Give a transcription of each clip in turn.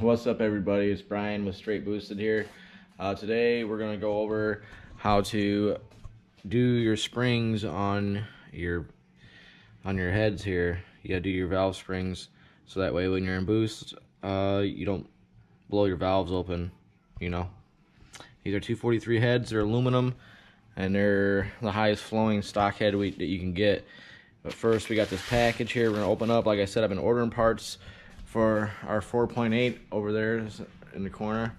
What's up, everybody? It's Brian with Straight Boosted here. Today we're going to go over how to do your springs on your heads here. You got to do your valve springs so that way when you're in boost, you don't blow your valves open, you know. These are 243 heads. They're aluminum, and they're the highest flowing stock head that you can get. But first, we got this package here we're going to open up. Like I said, I've been ordering parts for our 4.8 over there in the corner,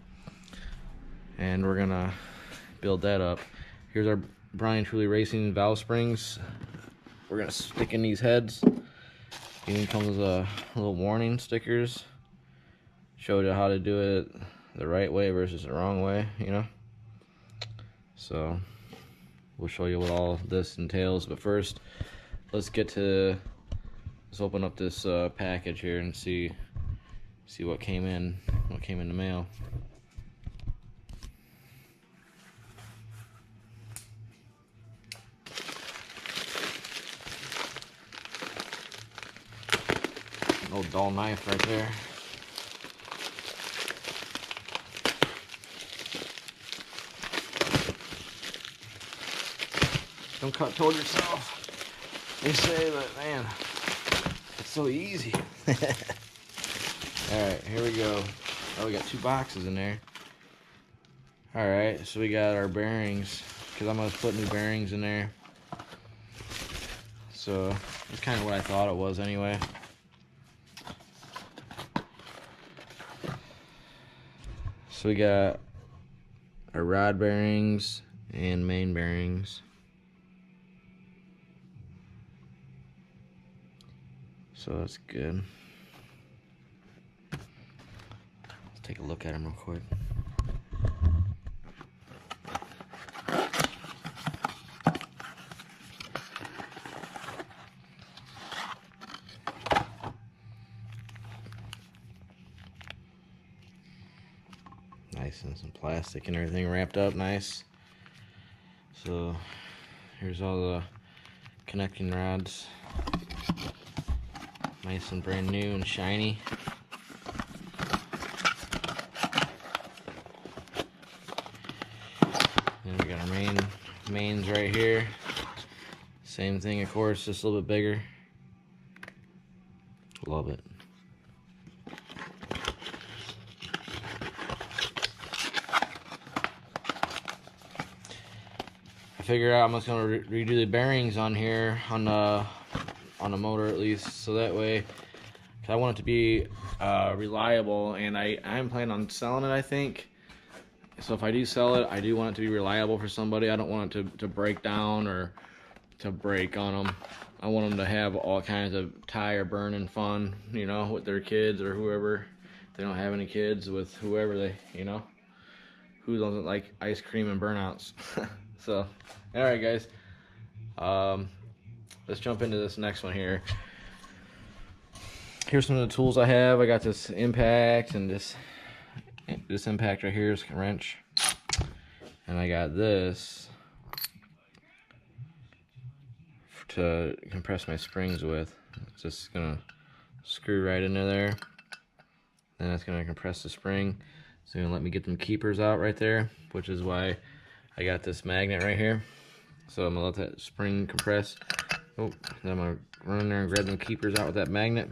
and we're gonna build that up. Here's our Brian Tooley Racing valve springs. We're gonna stick in these heads. Even comes with a little warning stickers, show you how to do it the right way versus the wrong way, you know. So we'll show you what all this entails, but first let's open up this package here and see what came in the mail. An old dull knife right there. Don't cut toward yourself, they say, but man, it's so easy. Alright, here we go. Oh, we got 2 boxes in there. Alright, so we got our bearings, because I'm going to put new bearings in there. So, that's kind of what I thought it was anyway. So we got our rod bearings and main bearings. So that's good. Let's take a look at them real quick. Nice, and some plastic and everything wrapped up nice. So here's all the connecting rods. Nice and brand new and shiny. Then we got our mains right here. Same thing, of course, just a little bit bigger. Love it. I figure out I'm just gonna redo the bearings on here on the motor, at least, so that way, cause I want it to be reliable, and I'm planning on selling it, I think. So if I do sell it, I do want it to be reliable for somebody. I don't want it to break down or to break on them. I want them to have all kinds of tire burning fun, you know, with their kids or whoever. If they don't have any kids, with whoever they, you know, who doesn't like ice cream and burnouts. So, all right, guys. Let's jump into this next one here. Here's some of the tools I have. I got this impact, and this impact right here is a wrench. And I got this to compress my springs with. It's just gonna screw right into there. Then it's gonna compress the spring. It's gonna let me get them keepers out right there, which is why I got this magnet right here. So I'm gonna let that spring compress. Oh, then I'm gonna run in there and grab them keepers out with that magnet,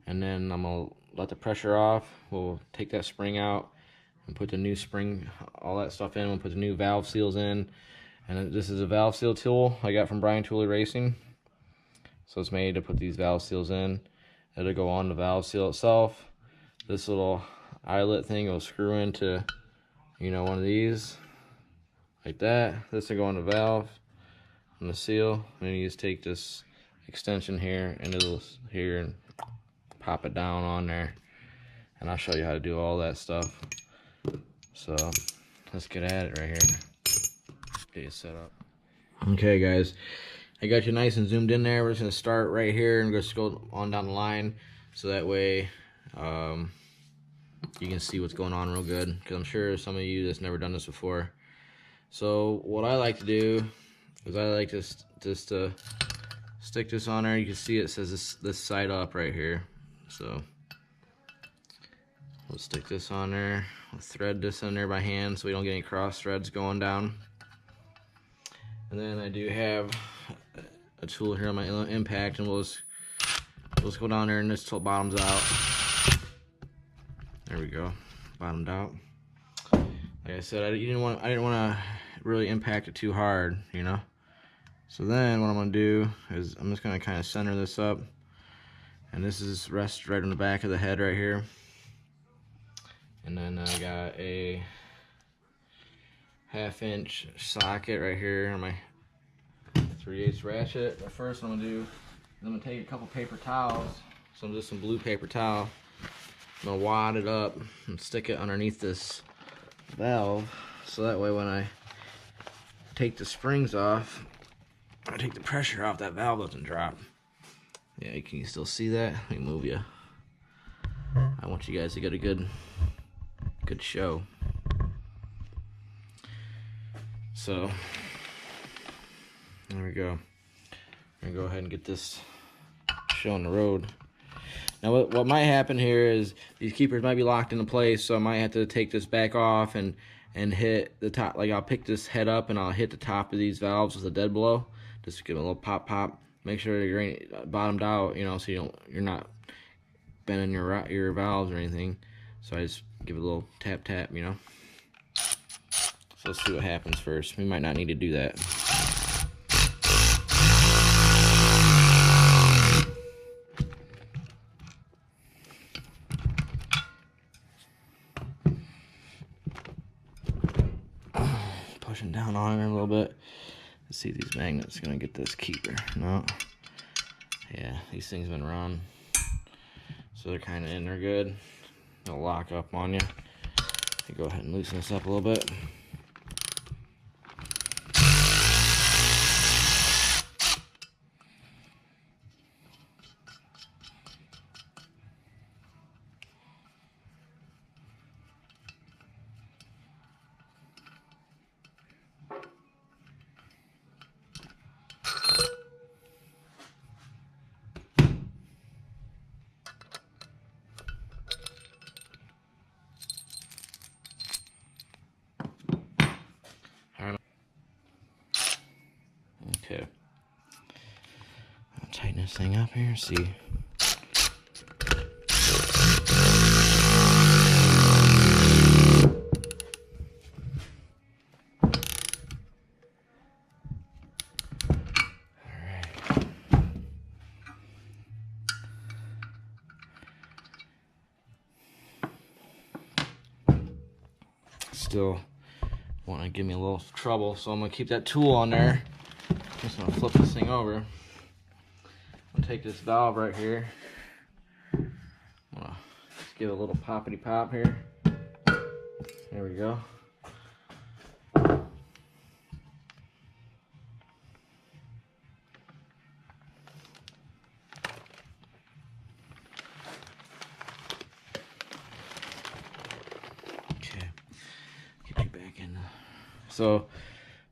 and then I'm gonna let the pressure off. We'll take that spring out and put the new spring, all that stuff in. We'll put the new valve seals in, and this is a valve seal tool I got from Brian Tooley Racing. So it's made to put these valve seals in. It'll go on the valve seal itself. This little eyelet thing will screw into, you know, one of these like that. This will go on the valve and the seal, and you just take this extension here and it'll here and pop it down on there, and I'll show you how to do all that stuff. So let's get at it right here. Get you set up. Okay, guys, I got you nice and zoomed in there. We're just gonna start right here and just go on down the line, so that way you can see what's going on real good, because I'm sure some of you that's never done this before. So what I like to do is I like to just stick this on there. You can see it says this side up right here. So We'll stick this on there. We'll thread this in there by hand so we don't get any cross threads going down. And then I do have a tool here on my impact, and we'll just go down there and this till it bottoms out. There we go, bottomed out. Like I said, I didn't want to really impact it too hard, you know. So then what I'm gonna do is I'm just gonna kind of center this up, and this is rests right on the back of the head right here. And then I got a 1/2" socket right here on my 3/8 ratchet. But first what I'm gonna do is I'm gonna take a couple paper towels, just some blue paper towel. I'm gonna wad it up and stick it underneath this valve, so that way when I take the springs off, I take the pressure off, that valve doesn't drop. Yeah, can you still see that? Let me move you. I want you guys to get a good show. So there we go. I'm gonna go ahead and get this show on the road. Now what might happen here is these keepers might be locked into place, so I might have to take this back off and hit the top. Like I'll pick this head up and I'll hit the top of these valves with a dead blow. Just give it a little pop. Make sure you're bottomed out, you know, so you're not bending your valves or anything. So I just give it a little tap, you know. So let's see what happens first. We might not need to do that. Pushing down on it a little bit. Let's see if these magnets gonna get this keeper. No. Yeah, these things been run, so they're kind of in there good. They'll lock up on you. Go ahead and loosen this up a little bit. Okay. I'll tighten this thing up here, see. Alright. Still want to give me a little trouble, so I'm going to keep that tool on there. Just gonna flip this thing over. I'm gonna take this valve right here. I'm gonna just give it a little poppity pop here. There we go. Okay, get you back in. So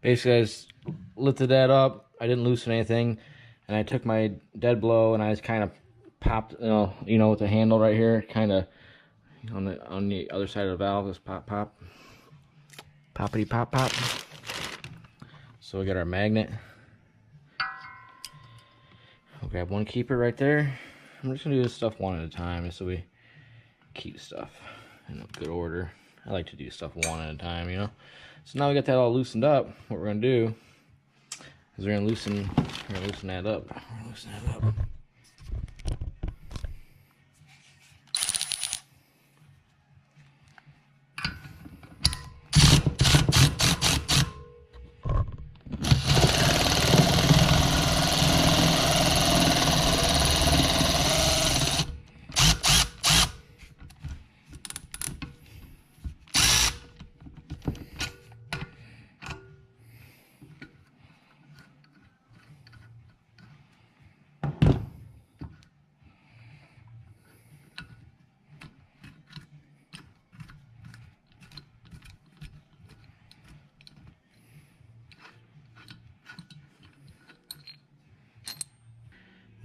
basically, I just lifted that up. I didn't loosen anything, and I took my dead blow and I just kind of popped, you know, with the handle right here, kind of on the other side of the valve. Just pop, poppity pop. So we got our magnet. We'll grab one keeper right there. I'm just gonna do this stuff one at a time, so we keep stuff in a good order. I like to do stuff one at a time, you know. So now we got that all loosened up. What we're gonna do is we're gonna loosen that up.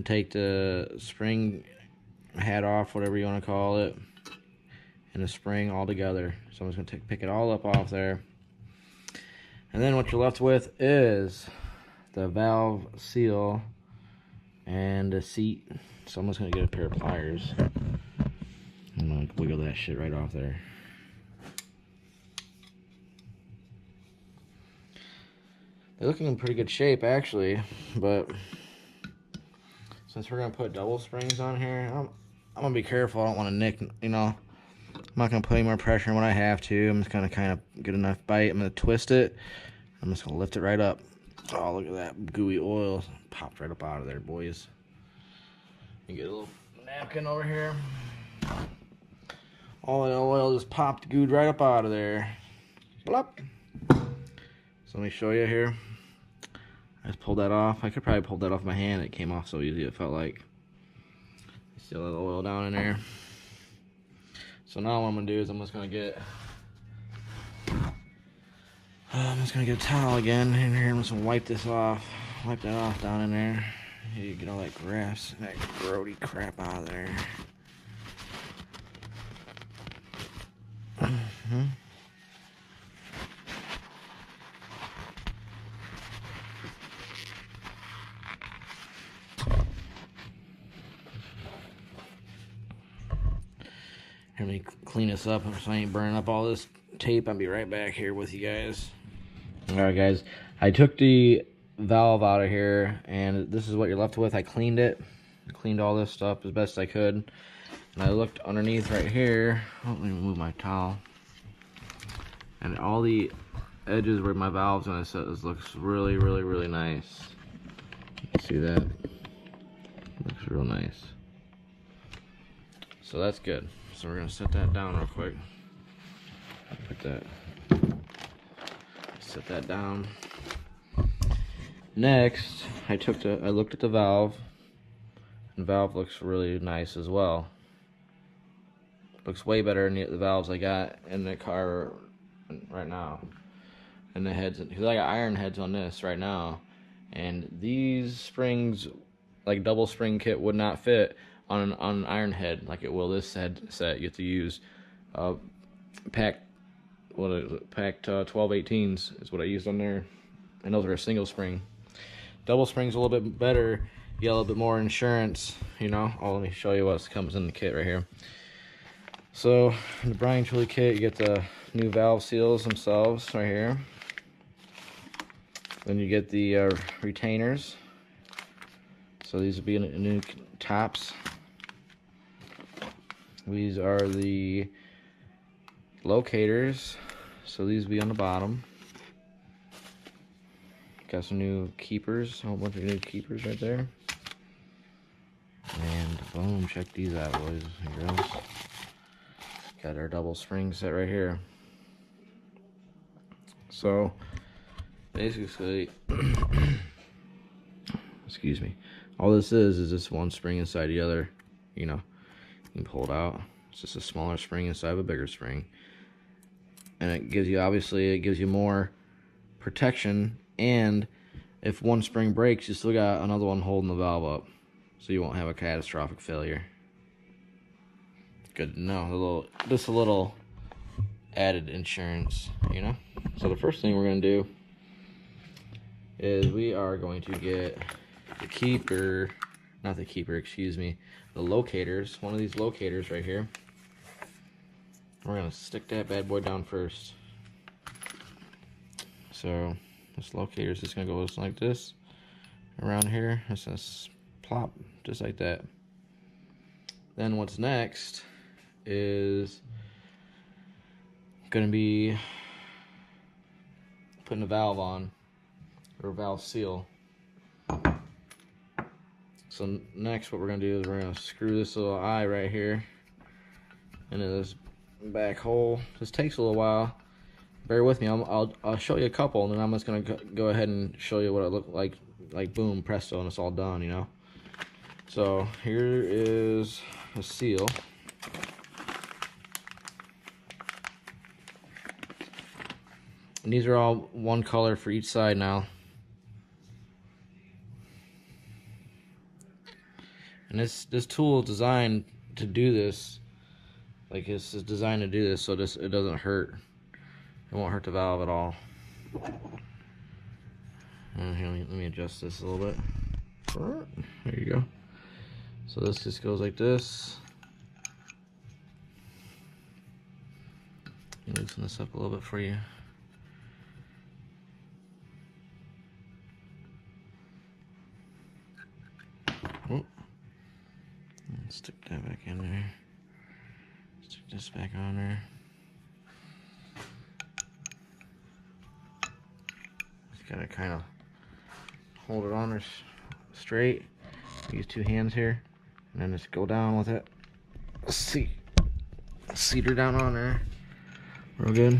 Take the spring head off, whatever you want to call it, and the spring all together. So I'm just going to pick it all up off there. And then what you're left with is the valve seal and the seat. So I'm just going to get a pair of pliers. I'm going to wiggle that shit right off there. They're looking in pretty good shape actually, but since we're going to put double springs on here, I'm going to be careful. I don't want to nick, you know. I'm not going to put any more pressure on when I have to. I'm just going to kind of get enough bite. I'm going to twist it. I'm just going to lift it right up. Oh, look at that gooey oil. Popped right up out of there, boys. You get a little napkin over here. All the oil just popped, gooed right up out of there. Blop. So let me show you here. I just pulled that off. I could probably pull that off my hand. It came off so easy, it felt like. Still have the oil down in there. So now what I'm going to do is I'm just going to get a towel again in here. I'm just going to wipe this off. Wipe that off down in there. You get all that grass and that grody crap out of there. Let me clean this up so I ain't burning up all this tape. I'll be right back here with you guys. Alright guys, I took the valve out of here and this is what you're left with. I cleaned it. I cleaned all this stuff as best I could. And I looked underneath right here. Oh, let me move my towel. And all the edges where my valve's gonna set, this looks really, really, really nice. See that? Looks real nice. So that's good. So we're gonna set that down real quick. Set that down. Next, I looked at the valve, and the valve looks really nice as well. Looks way better than the valves I got in the car right now. And the heads, because I got iron heads on this right now, and these springs, like double spring kit, would not fit on an iron head like it will this head set. You have to use packed 12/18s is what I used on there, and those are a single spring. Double spring's a little bit better. You get a little bit more insurance, you know. Oh, let me show you what comes in the kit right here. So in the Brian Tooley kit, you get the new valve seals themselves right here. Then you get the retainers. So these will be new tops. These are the locators. So these will be on the bottom. Got some new keepers, a whole bunch of new keepers right there. And boom, check these out, boys and girls. Got our double spring set right here. So basically, excuse me, all this is just one spring inside the other. You know, you can pull it out. It's just a smaller spring inside of a bigger spring, and it gives you, obviously, it gives you more protection. And if one spring breaks, you still got another one holding the valve up, so you won't have a catastrophic failure. Good to know. Just a little added insurance, you know. So the first thing we're going to do is we are going to get the keeper, not the keeper, excuse me, the locators, one of these locators right here. We're going to stick that bad boy down first. So this locator is just going to go like this around here. It's going to plop just like that. Then what's next is going to be putting a valve on, or a valve seal. So next what we're going to do is we're going to screw this little eye right here into this back hole. This takes a little while. Bear with me. I'll show you a couple, and then I'm just going to go ahead and show you what it looked like boom, presto, and it's all done, you know. So here is a seal. And these are all one color for each side now. And this tool is designed to do this Like this is designed to do this so it doesn't hurt. It won't hurt the valve at all. Here, let me adjust this a little bit. There you go. So this just goes like this. Let me loosen this up a little bit for you. Oh. Stick that back in there. Stick this back on there. Just gotta kind of hold it on there straight. Use two hands here, and then just go down with it. Seat her down on there. Real good.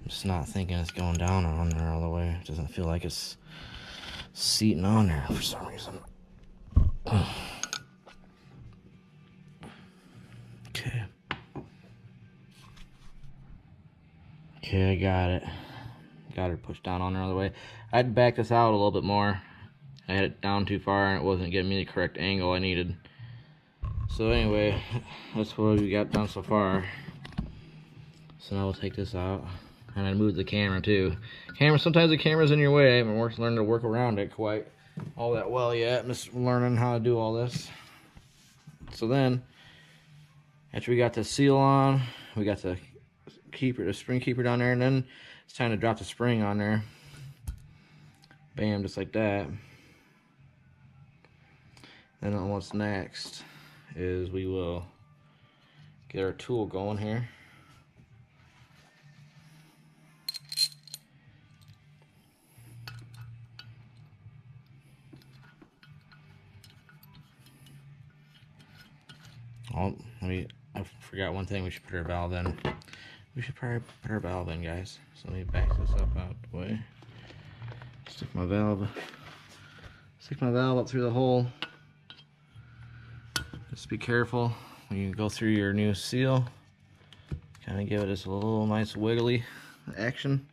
Just not thinking it's going down on there all the way. It doesn't feel like it's seating on there for some reason. Okay. Okay, I got it. Got her pushed down on there all the way. I had to back this out a little bit more. I had it down too far and it wasn't giving me the correct angle I needed. So anyway, that's what we got done so far. So now we'll take this out. And I moved the camera too. Sometimes the camera's in your way. I haven't learned to work around it quite all that well yet. I'm just learning how to do all this. So then, after we got the seal on, we got the spring keeper down there, and then it's time to drop the spring on there. Bam, just like that. Then what's next is we will get our tool going here. Oh, I forgot one thing. We should put our valve in. We should probably put our valve in, guys. So let me back this up out the way. Stick my valve up through the hole. Just be careful when you go through your new seal. Kind of give it just a little nice wiggly action.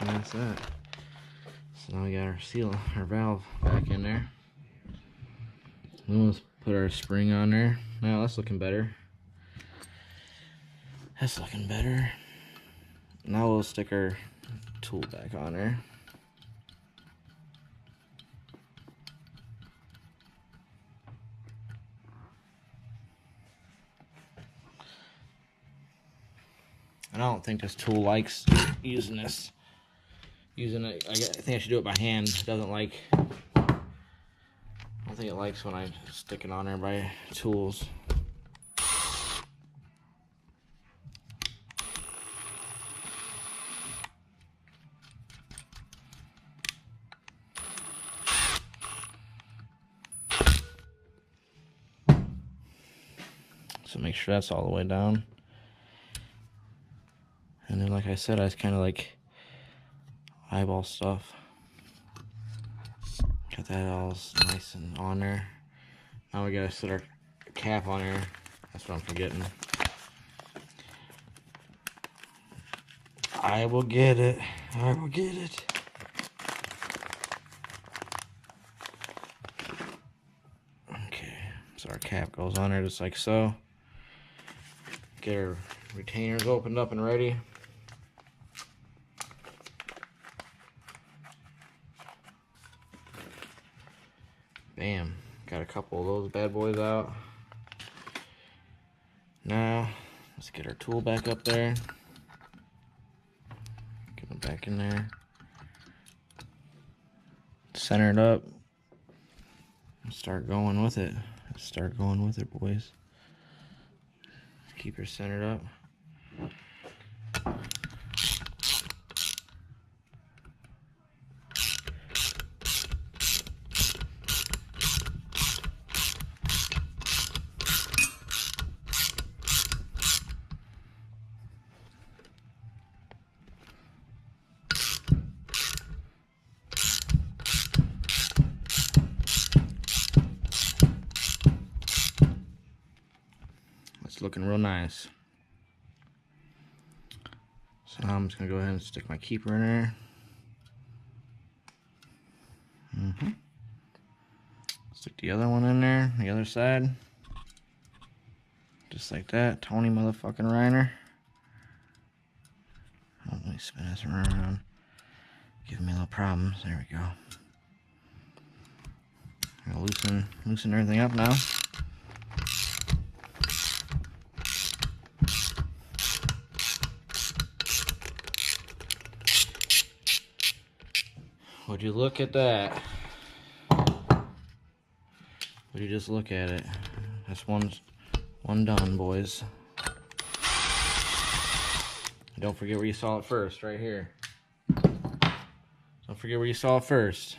And that's that. So now we got our valve back in there. Then let's put our spring on there. Now that's looking better. That's looking better. Now we'll stick our tool back on there. And I don't think this tool likes using it. I think I should do it by hand. It doesn't like. I don't think it likes when I stick it on there by tools. So make sure that's all the way down. And then, like I said, I just kind of like eyeball stuff. Got that all nice and on there. Now we gotta set our cap on there. That's what I'm forgetting. I will get it. I will get it. Okay, so our cap goes on there just like so. Get our retainers opened up and ready. Bam, got a couple of those bad boys out. Now, let's get our tool back up there. Get it back in there. Center it up. Start going with it. Start going with it, boys. Keep her centered up. looking real nice. So now I'm just gonna go ahead and stick my keeper in there. Stick the other one in there, the other side. Just like that. Tony motherfucking Reiner. Oh, let me spin this around. Giving me little problems. There we go. I'm gonna loosen everything up now. Would you look at that? Would you just look at it? That's one done, boys. Don't forget where you saw it first, right here. Don't forget where you saw it first.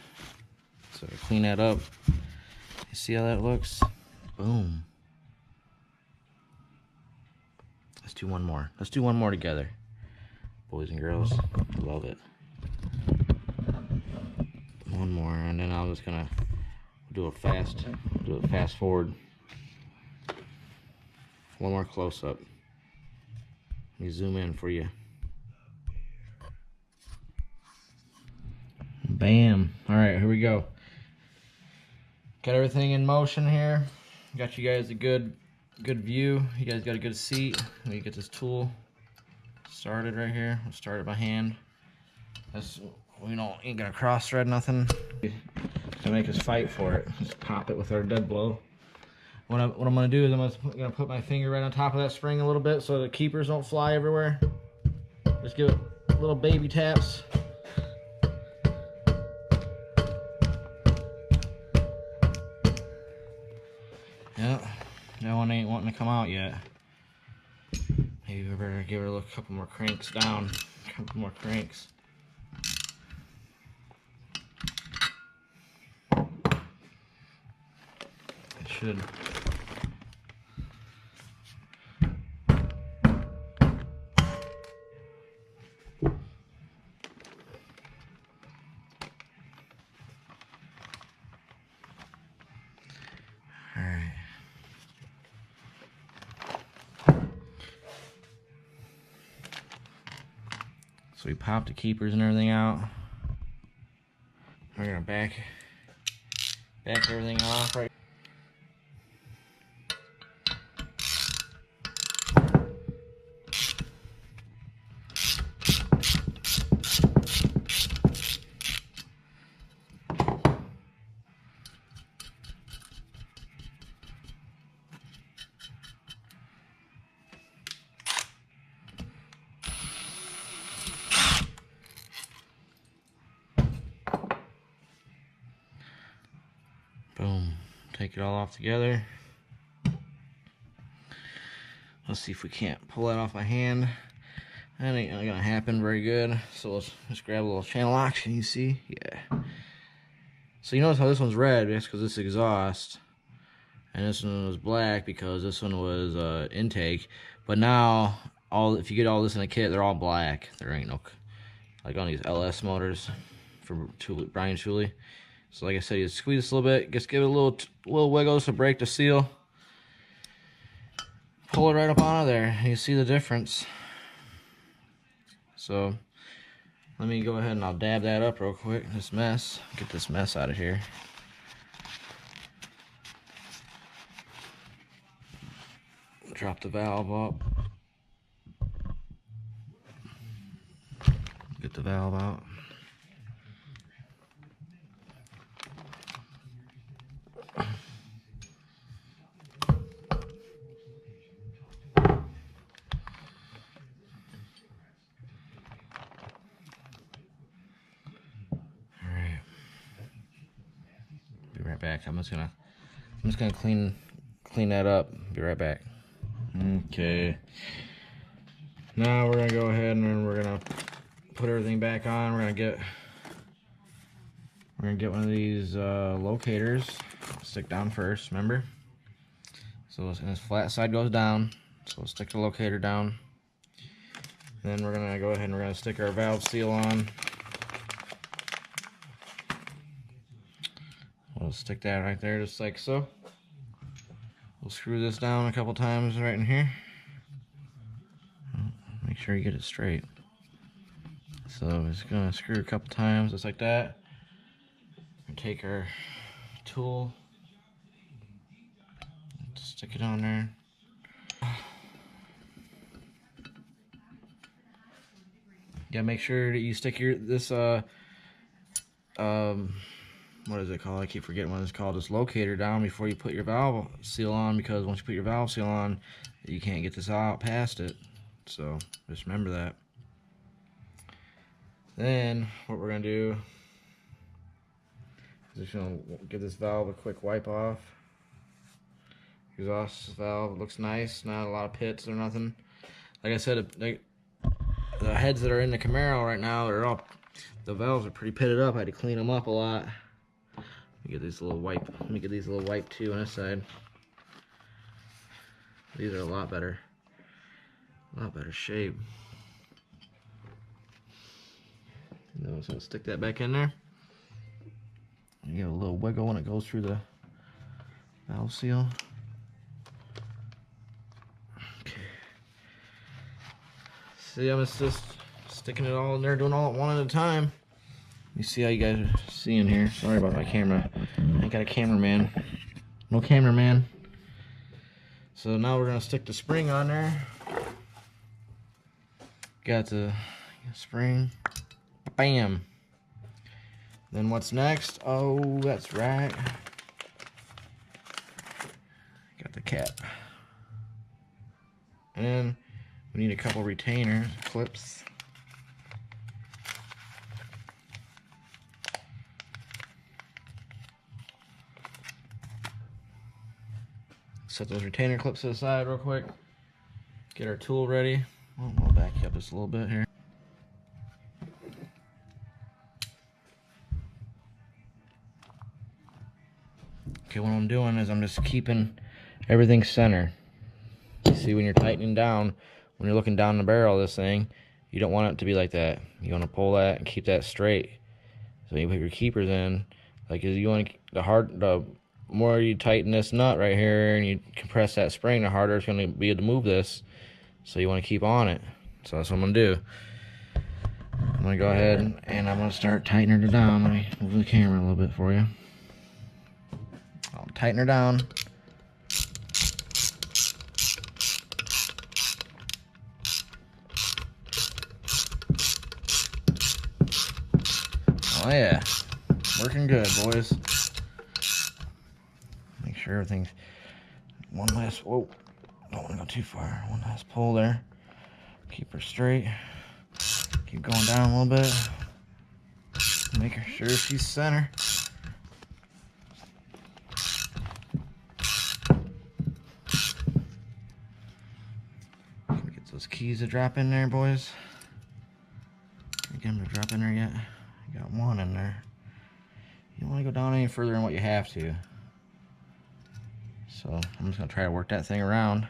So clean that up. You see how that looks? Boom. Let's do one more. Let's do one more together, boys and girls. Love it. One more, and then I'm just gonna do it fast forward. One more close up. Let me zoom in for you. Bam. All right, here we go. Got everything in motion here. Got you guys a good view. You guys got a good seat. Let me get this tool started right here. I'll start it by hand. Ain't gonna cross thread nothing. To make us fight for it. Just pop it with our dead blow. What I'm gonna do is I'm gonna put my finger right on top of that spring a little bit so the keepers don't fly everywhere. Just give it little baby taps. Yep, that one ain't wanting to come out yet. Maybe we better give it a couple more cranks down. A couple more cranks. It should. So we pop the keepers and everything out. We're gonna back everything off right. Boom. Take it all off together. Let's see if we can't pull that off my hand. That ain't gonna happen very good. So let's just grab a little channel lock. Can you see? Yeah. So you notice how this one's red? That's because it's exhaust. And this one was black because this one was intake. But now, if you get all this in a kit, they're all black. There ain't no, like on these LS motors for Brian Tooley. So like I said, you squeeze this a little bit, just give it a little wiggle to break the seal. Pull it right up out of there, and you see the difference. So let me go ahead and I'll dab that up real quick. This mess, get this mess out of here. Drop the valve up. Get the valve out. Back. I'm just gonna clean that up. Be right back. Okay. Now we're gonna go ahead and we're gonna put everything back on. We're gonna get one of these locators. Stick down first. Remember. So this flat side goes down. So we'll stick the locator down. Then we're gonna go ahead and we're gonna stick our valve seal on. We'll stick that right there just like so. We'll screw this down a couple times right in here. sure you get it straight. So we're just gonna screw a couple times just like that. And take our tool, stick it on there. Yeah, make sure that you stick this what is it called? I keep forgetting what it's called. This locator down before you put your valve seal on, because once you put your valve seal on, you can't get this out past it. So just remember that. Then what we're gonna do is just gonna give this valve a quick wipe off. Exhaust valve looks nice, not a lot of pits or nothing. Like I said, the heads that are in the Camaro right now, they're all, the valves are pretty pitted up. I had to clean them up a lot. Let me get these little wipe. Let me get these little wipe too on this side. These are a lot better shape. And then I'm just gonna stick that back in there. You get a little wiggle when it goes through the valve seal. Okay. See, I'm just sticking it all in there, doing all one at a time. You see how you guys are seeing here. Sorry about my camera. I ain't got a cameraman. No cameraman. So now we're gonna stick the spring on there. Got the spring. Bam. Then what's next? Oh, that's right. Got the cap. And we need a couple retainer clips. Set those retainer clips to the side real quick. Get our tool ready. I'll back you up just a little bit here. Okay, what I'm doing is I'm just keeping everything center. You see, when you're tightening down, when you're looking down the barrel of this thing, you don't want it to be like that. You want to pull that and keep that straight. So you put your keepers in, like you want the more you tighten this nut right here and you compress that spring, the harder it's going to be to move this. So you want to keep on it. So that's what I'm going to do. I'm going to go ahead and I'm going to start tightening her down. Let me move the camera a little bit for you. I'll tighten her down. Oh yeah, working good, boys. Make sure everything's one last, whoa, don't want to go too far. One last pull there. Keep her straight. Keep going down a little bit. Make sure she's center. Get those keys to drop in there, boys. Get them to drop in there yet? You got one in there. You don't want to go down any further than what you have to. So I'm just going to try to work that thing around.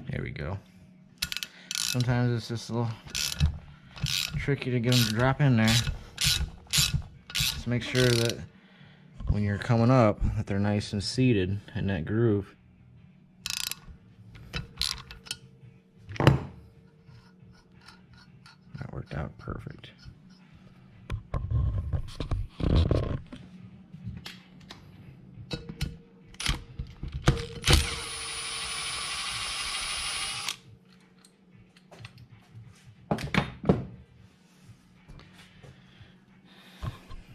There we go. Sometimes it's just a little tricky to get them to drop in there. Just make sure that when you're coming up that they're nice and seated in that groove. That worked out perfect.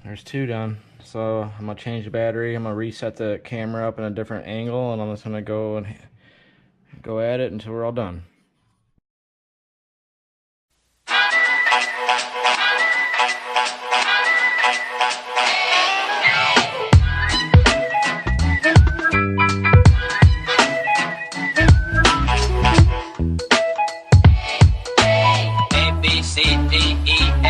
There's two done. So I'm gonna change the battery. I'm gonna reset the camera up in a different angle, and I'm just gonna go at it until we're all done. A, B, C, D, E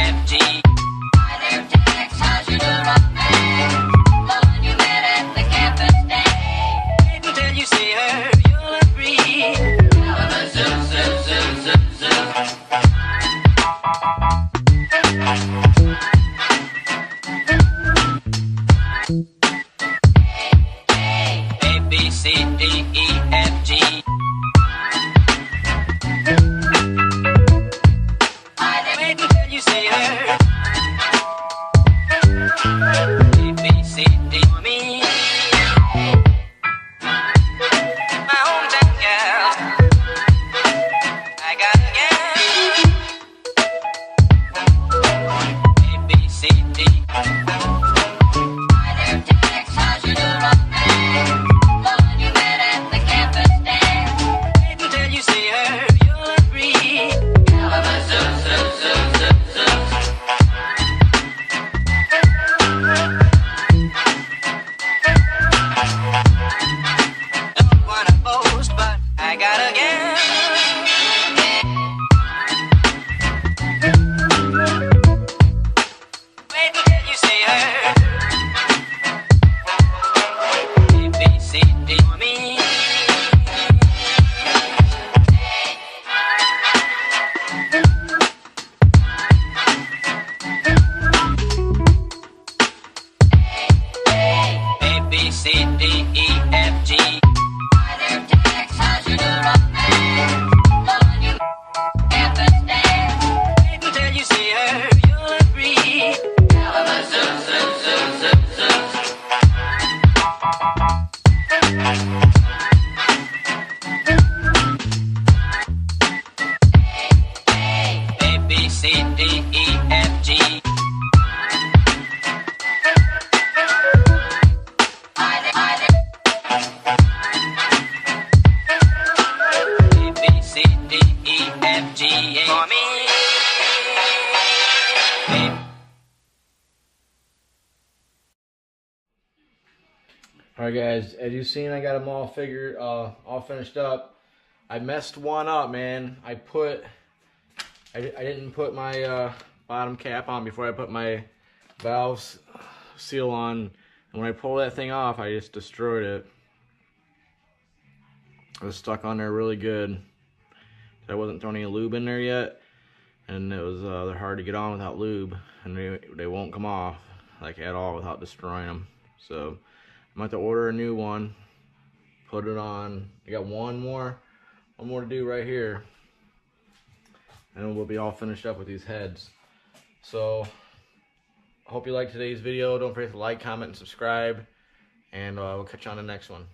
Alright guys, as you've seen, I got them all figured, all finished up. I messed one up, man. I didn't put my bottom cap on before I put my valve seal on. And when I pulled that thing off, I just destroyed it. It was stuck on there really good. I wasn't throwing any lube in there yet. And it was they're hard to get on without lube. And they won't come off like at all without destroying them. So I'm going to order a new one, put it on. I got one more to do right here, and we'll be all finished up with these heads. So hope you liked today's video. Don't forget to like, comment, and subscribe, and we'll catch you on the next one.